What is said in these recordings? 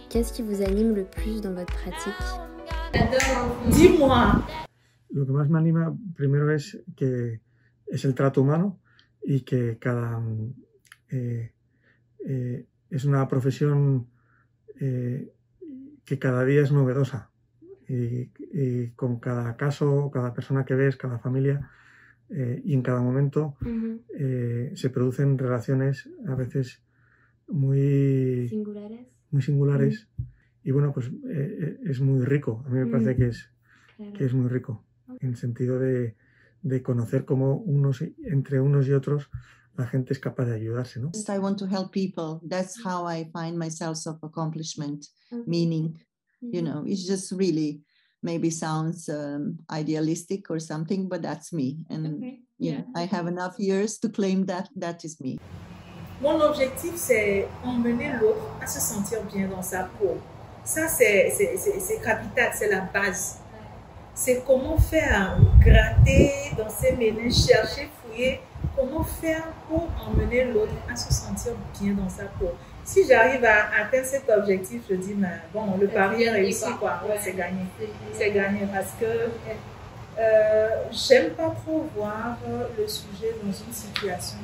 Qu'est-ce qui vous anime le plus dans votre pratique? Dis-moi. Lo que más me anima primero es que es el trato humano y que es una profesión que cada día es novedosa y con cada caso, cada persona que ves, cada familia y en cada momento se producen relaciones a veces muy singulares y bueno, pues es muy rico. A mí me parece que es muy rico en el sentido de conocer cómo entre unos y otros la gente es capaz de ayudarse, ¿no? I want to help people. That's how I find my sense of accomplishment, meaning, you know, it's just really maybe sounds idealistic or something, but that's me. And you know, I have enough years to claim that is me. Mon objectif, c'est emmener l'autre à se sentir bien dans sa peau. Ça, c'est capital, c'est la base. C'est comment faire gratter dans ses méninges, chercher, fouiller, comment faire pour emmener l'autre à se sentir bien dans sa peau. Si j'arrive à atteindre cet objectif, je dis, mais bon, le pari est réussi, quoi. Ouais, c'est gagné. C'est gagné parce que j'aime pas trop voir le sujet dans une situation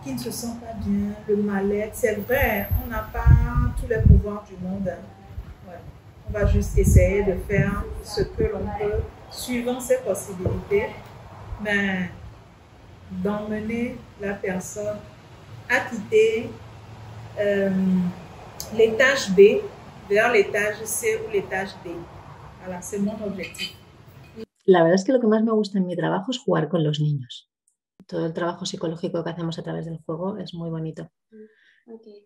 qui ne se sent pas bien, le mal-être. C'est vrai, on n'a pas tous les pouvoirs du monde. Ouais. On va juste essayer de faire ce que l'on peut, suivant ses possibilités, mais d'emmener la personne à quitter l'étage B vers l'étage C ou l'étage D. Voilà, c'est mon objectif. La verdad es que lo que más me gusta en mi trabajo es jugar con los niños. Todo el trabajo psicológico que hacemos a través del juego es muy bonito.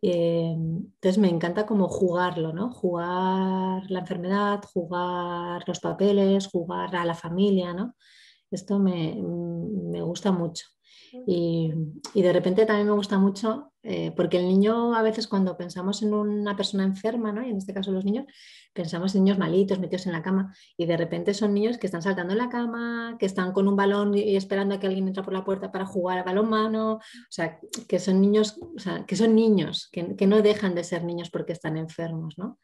Entonces me encanta como jugarlo, ¿no? Jugar la enfermedad, jugar los papeles, jugar a la familia, ¿no? Esto me gusta mucho. Y de repente también me gusta mucho porque el niño, a veces cuando pensamos en una persona enferma, ¿no? Y en este caso los niños, pensamos en niños malitos, metidos en la cama, y de repente son niños que están saltando en la cama, que están con un balón y esperando a que alguien entre por la puerta para jugar a balonmano, o sea, que son niños, que no dejan de ser niños porque están enfermos, ¿no?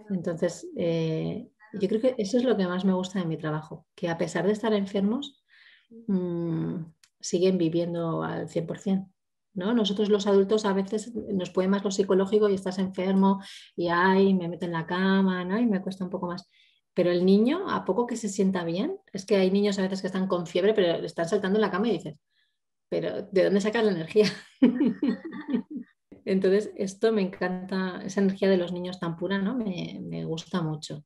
Entonces, yo creo que eso es lo que más me gusta de mi trabajo, que a pesar de estar enfermos, siguen viviendo al 100%, ¿no? Nosotros los adultos a veces nos puede más lo psicológico y estás enfermo y ay, me meto en la cama, ¿no? Y me cuesta un poco más. Pero el niño, a poco que se sienta bien, es que hay niños a veces que están con fiebre, pero están saltando en la cama y dices, pero ¿de dónde sacas la energía? Entonces, esto me encanta, esa energía de los niños tan pura, ¿no? Me gusta mucho.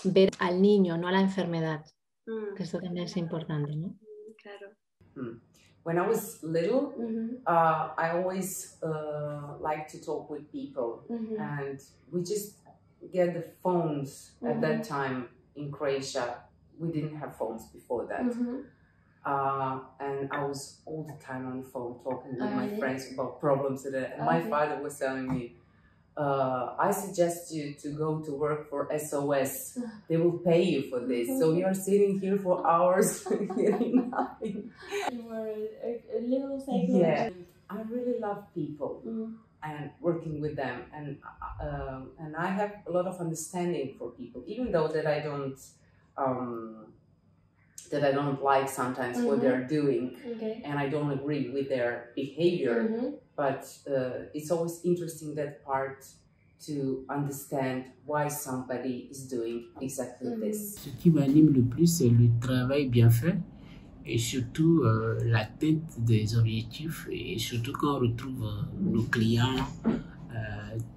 Ver al niño, no a la enfermedad, que esto también es importante, ¿no? Claro. When I was little, I always liked to talk with people, and we just get the phones at that time in Croatia. We didn't have phones before that, and I was all the time on the phone talking with my friends about problems. And my father was telling me, I suggest you to go to work for SOS. They will pay you for this. So you're sitting here for hours hearing nothing. You were a little psychologist. Yeah, I really love people and working with them, and I have a lot of understanding for people, even though that I don't like sometimes what they're doing, and I don't agree with their behavior. But it's always interesting that part to understand why somebody is doing exactly this. Ce qui m'anime le plus, c'est le travail bien fait et surtout l'atteinte des objectifs et surtout quand on retrouve nos clients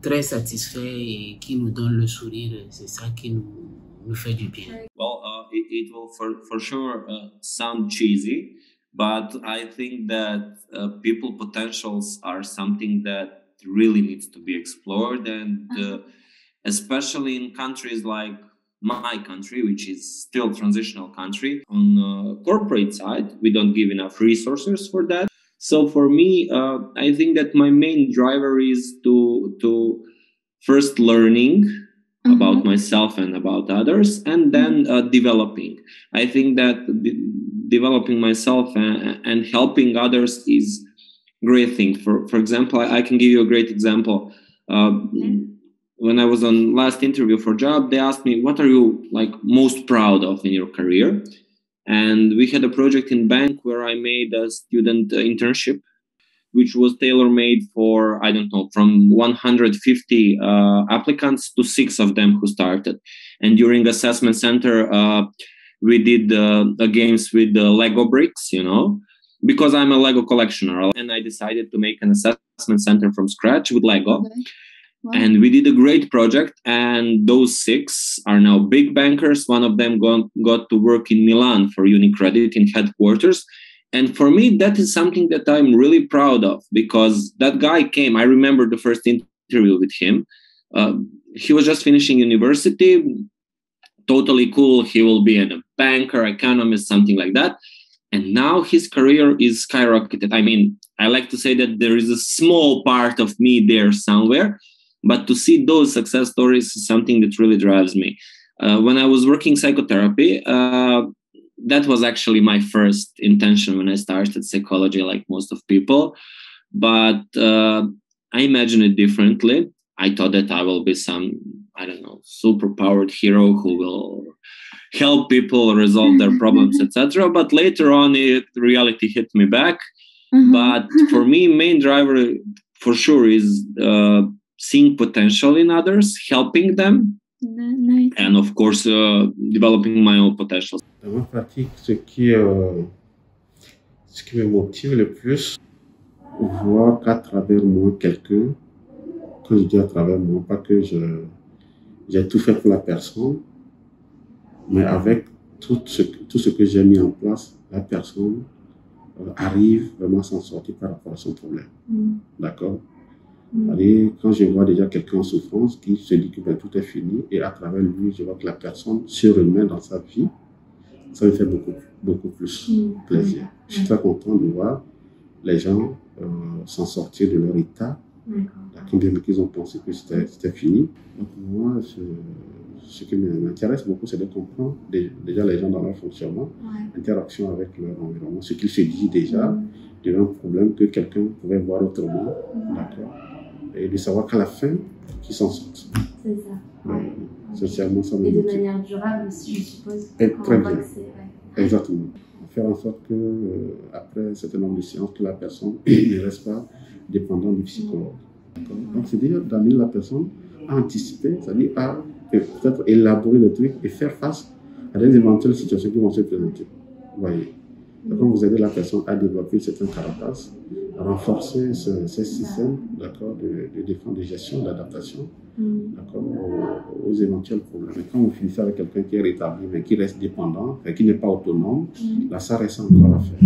très satisfaits et qui nous donnent le sourire, c'est ça qui nous fait du bien. Well, it will for sure sound cheesy, but I think that people potentials are something that really needs to be explored, and especially in countries like my country, which is still a transitional country. On the corporate side, we don't give enough resources for that. So for me, I think that my main driver is to first learning about myself and about others, and then developing. I think that developing myself and helping others is a great thing. For example, I can give you a great example. When I was on last interview for job, they asked me, what are you like most proud of in your career? And we had a project in bank where I made a student internship, which was tailor-made for, I don't know, from 150 applicants to 6 of them who started. And during assessment center, we did the games with the Lego bricks, you know, because I'm a Lego collectioner. And I decided to make an assessment center from scratch with Lego. Okay. Wow. And we did a great project. And those 6 are now big bankers. One of them got to work in Milan for UniCredit in headquarters. And for me, that is something that I'm really proud of, because that guy came. I remember the first interview with him. He was just finishing university, totally cool. He will be a banker, economist, something like that. And now his career is skyrocketed. I mean, I like to say that there is a small part of me there somewhere, but to see those success stories is something that really drives me. When I was working psychotherapy, that was actually my first intention when I started psychology, like most of people. But I imagine it differently. I thought that I will be some, I don't know, super-powered hero who will help people resolve their problems, etc. But later on, reality hit me back. But for me, main driver for sure is seeing potential in others, helping them, nice. And of course, developing my own potential. Dans ma pratique, ce qui me motive le plus, voir qu'à travers moi quelqu'un, quand je dis à travers moi, pas que j'ai tout fait pour la personne, mais avec tout ce que j'ai mis en place, la personne arrive vraiment à s'en sortir par rapport à son problème. D'accord? Allez, quand je vois déjà quelqu'un en souffrance qui se dit que ben, tout est fini, et à travers lui, je vois que la personne se remet dans sa vie, ça me fait beaucoup plus plaisir. Je suis très content de voir les gens s'en sortir de leur état, combien qu'ils ont pensé que c'était fini. Donc moi, ce qui m'intéresse beaucoup, c'est de comprendre déjà les gens dans leur fonctionnement, l'interaction avec leur environnement, ce qu'ils se disent déjà de un problème que quelqu'un pouvait voir autrement, d'accord, et de savoir qu'à la fin, qu'ils s'en sortent. C'est ça. Socialement, ça me et de motive. manière durable aussi, je suppose. Et très bien. Exactement. Faire en sorte que après un certain nombre de séances, que la personne ne reste pas dépendante du psychologue. Donc c'est déjà d'amener la personne à anticiper, c'est-à-dire à peut-être élaborer le truc et faire face à des éventuelles situations qui vont se présenter. Vous voyez. Donc vous aidez la personne à développer certains carapaces, à renforcer ces systèmes, d'accord, de défense, de gestion, d'adaptation, d'accord, aux éventuels problèmes. Et quand vous finissez avec quelqu'un qui est rétabli, mais qui reste dépendant, qui n'est pas autonome, là ça reste encore à faire.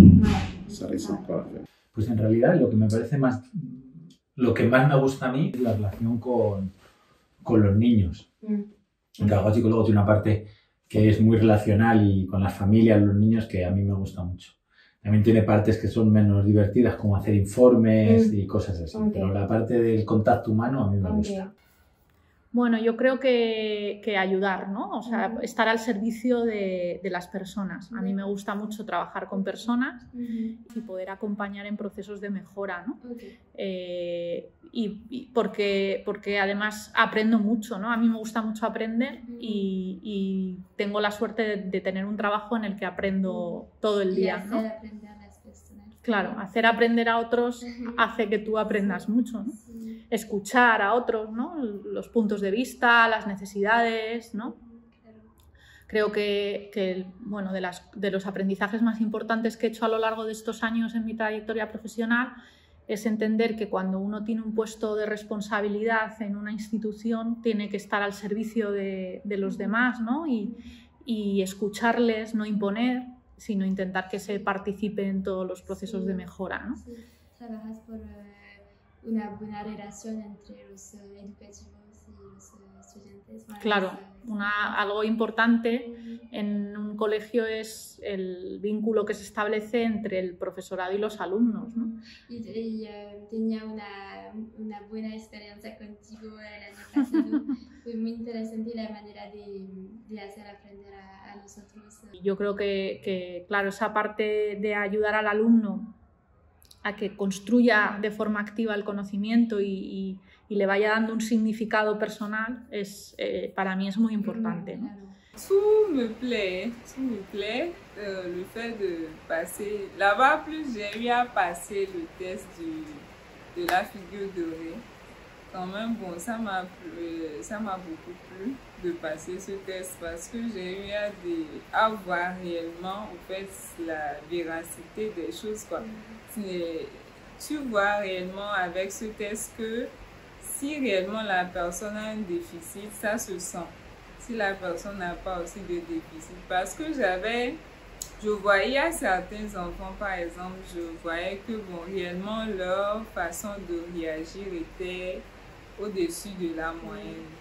Ça reste encore à faire. Pues en realidad lo que me parece más, lo que más me gusta a mí es la relación con los niños. El trabajo psicólogo tiene una parte que es muy relacional y con las familias, los niños, que a mí me gusta mucho. También tiene partes que son menos divertidas, como hacer informes y cosas así, pero la parte del contacto humano a mí me gusta. Bueno, yo creo que ayudar, ¿no? O sea, estar al servicio de las personas. A mí me gusta mucho trabajar con personas y poder acompañar en procesos de mejora, ¿no? Y porque además aprendo mucho, ¿no? A mí me gusta mucho aprender y tengo la suerte de tener un trabajo en el que aprendo todo el día, ¿no? Claro, hacer aprender a otros hace que tú aprendas mucho, ¿no? Escuchar a otros, ¿no? Los puntos de vista, las necesidades, ¿no? Creo que bueno, de los aprendizajes más importantes que he hecho a lo largo de estos años en mi trayectoria profesional es entender que cuando uno tiene un puesto de responsabilidad en una institución tiene que estar al servicio de los demás, ¿no? Y escucharles, no imponer, sino intentar que se participe en todos los procesos de mejora, ¿no? Sí. Trabajas por una buena relación entre los educativos y los estudiantes. Claro, algo importante en un colegio es el vínculo que se establece entre el profesorado y los alumnos, ¿no? Y tenía una buena experiencia contigo el año pasado. Fue muy interesante la manera de hacer aprender a nosotros. Yo creo que, claro, esa parte de ayudar al alumno que construya de forma activa el conocimiento y le vaya dando un significado personal, para mí es muy importante, ¿no? Tout me plaît, le fait de passer. Là-bas, plus j'ai eu à passer le test de la figure dorée. Quand même, bon, ça m'a beaucoup plu de passer ce test parce que j'ai eu à voir réellement, en fait, la véracité des choses, quoi. Tu vois réellement avec ce test que si réellement la personne a un déficit, ça se sent. Si la personne n'a pas aussi de déficit. Parce que je voyais à certains enfants, par exemple, je voyais que, bon, réellement, leur façon de réagir était au-dessus de la moyenne.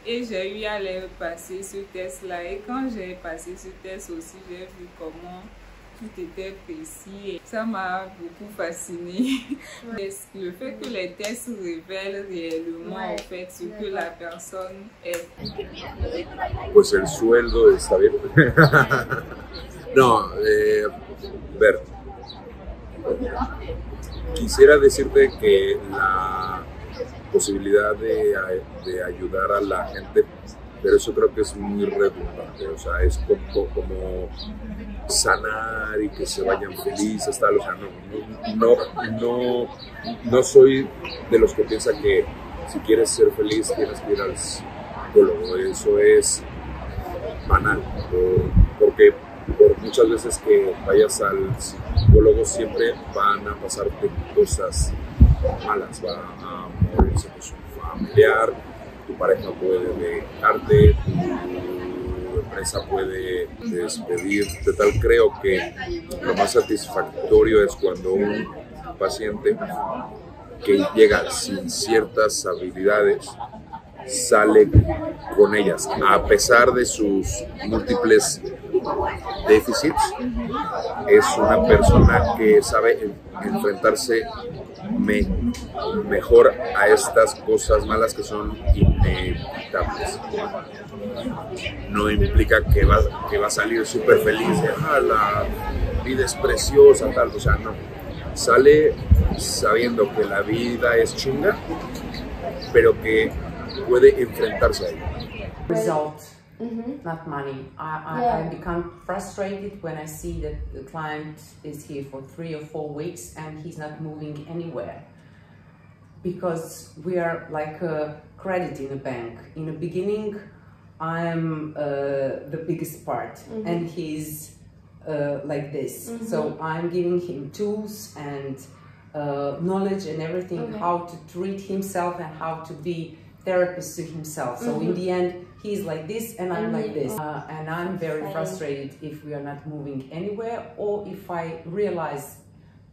Et j'ai eu à les passer ce test-là. Et quand j'ai passé ce test aussi, j'ai vu comment tout était précis. Et ça m'a beaucoup fascinée. Le fait que les tests révèlent réellement en fait ce que la personne est. Pues el sueldo está bien. No, ver. Quisiera decirte que la posibilidad de ayudar a la gente, pero eso creo que es muy redundante, o sea, es como sanar y que se vayan felices, tal, o sea, no soy de los que piensan que si quieres ser feliz tienes que ir al psicólogo, eso es banal, porque por muchas veces que vayas al psicólogo siempre van a pasarte cosas malas, va a morirse un familiar, tu pareja puede dejarte, tu empresa puede despedirte, tal. Creo que lo más satisfactorio es cuando un paciente que llega sin ciertas habilidades sale con ellas, a pesar de sus múltiples déficits, es una persona que sabe enfrentarse mejor a estas cosas malas que son inevitables. No implica que va a salir súper feliz de la vida es preciosa, tal, o sea, no. Sale sabiendo que la vida es chinga, pero que puede enfrentarse a ella. Result, not money. I become frustrated when I see that the client is here for 3 or 4 weeks and he's not moving anywhere. Because we are like a credit in a bank. In the beginning, I'm the biggest part and he's like this. So I'm giving him tools and knowledge and everything, how to treat himself and how to be therapist to himself. So in the end, he's like this and I'm like this. And I'm very frustrated if we are not moving anywhere, or if I realize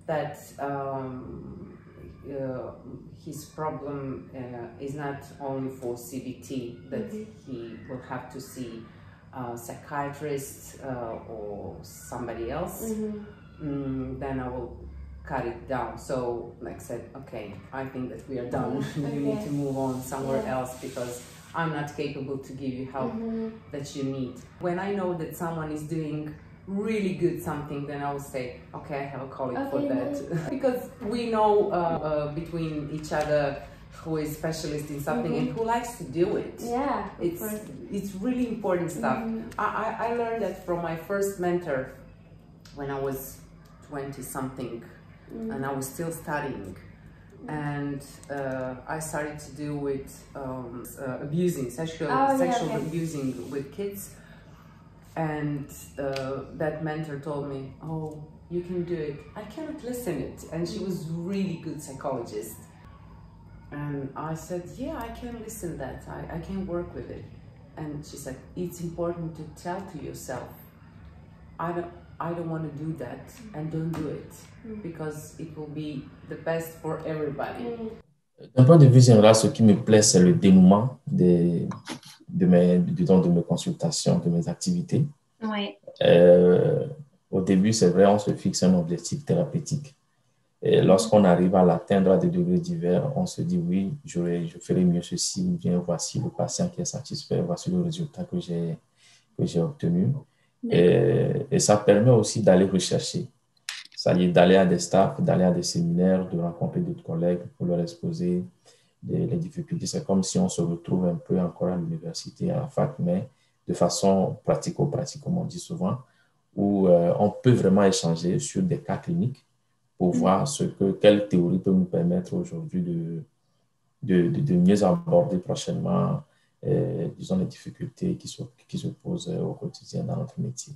that his problem is not only for CBT, that he will have to see a psychiatrist or somebody else, then I will cut it down. So like I said, okay, I think that we are done. You need to move on somewhere else because I'm not capable to give you help that you need. When I know that someone is doing really good something, then I will say, okay, I have a colleague for that. Because we know between each other who is specialist in something and who likes to do it. Yeah, it's really important stuff. I learned that from my first mentor when I was 20-something and I was still studying. And I started to do with sexual abusing with kids. And that mentor told me, oh, you can do it. I cannot listen it. And she was really good psychologist. And I said, yeah, I can listen that. I can work with it. And she said, it's important to tell to yourself, I don't want to do that, and don't do it, because it will be the best for everybody. D'un point de vue général, ce qui me plaît, c'est le dénouement de mes consultations, de mes activités. Ouais. Au début, c'est vrai, on se fixe un objectif thérapeutique. Et lorsqu'on arrive à l'atteindre à des degrés divers, on se dit oui, je ferai mieux ceci, ou bien voici le patient qui est satisfait, voici le résultat que j'ai obtenu. Et ça permet aussi d'aller rechercher. ça y est, d'aller à des staffs, d'aller à des séminaires, de rencontrer d'autres collègues pour leur exposer les difficultés. C'est comme si on se retrouve un peu encore à l'université, à la fac, mais de façon pratico-pratique, comme on dit souvent, où on peut vraiment échanger sur des cas cliniques pour voir quelle théorie peut nous permettre aujourd'hui de mieux aborder prochainement, disons, les difficultés qui se posent au quotidien dans notre métier.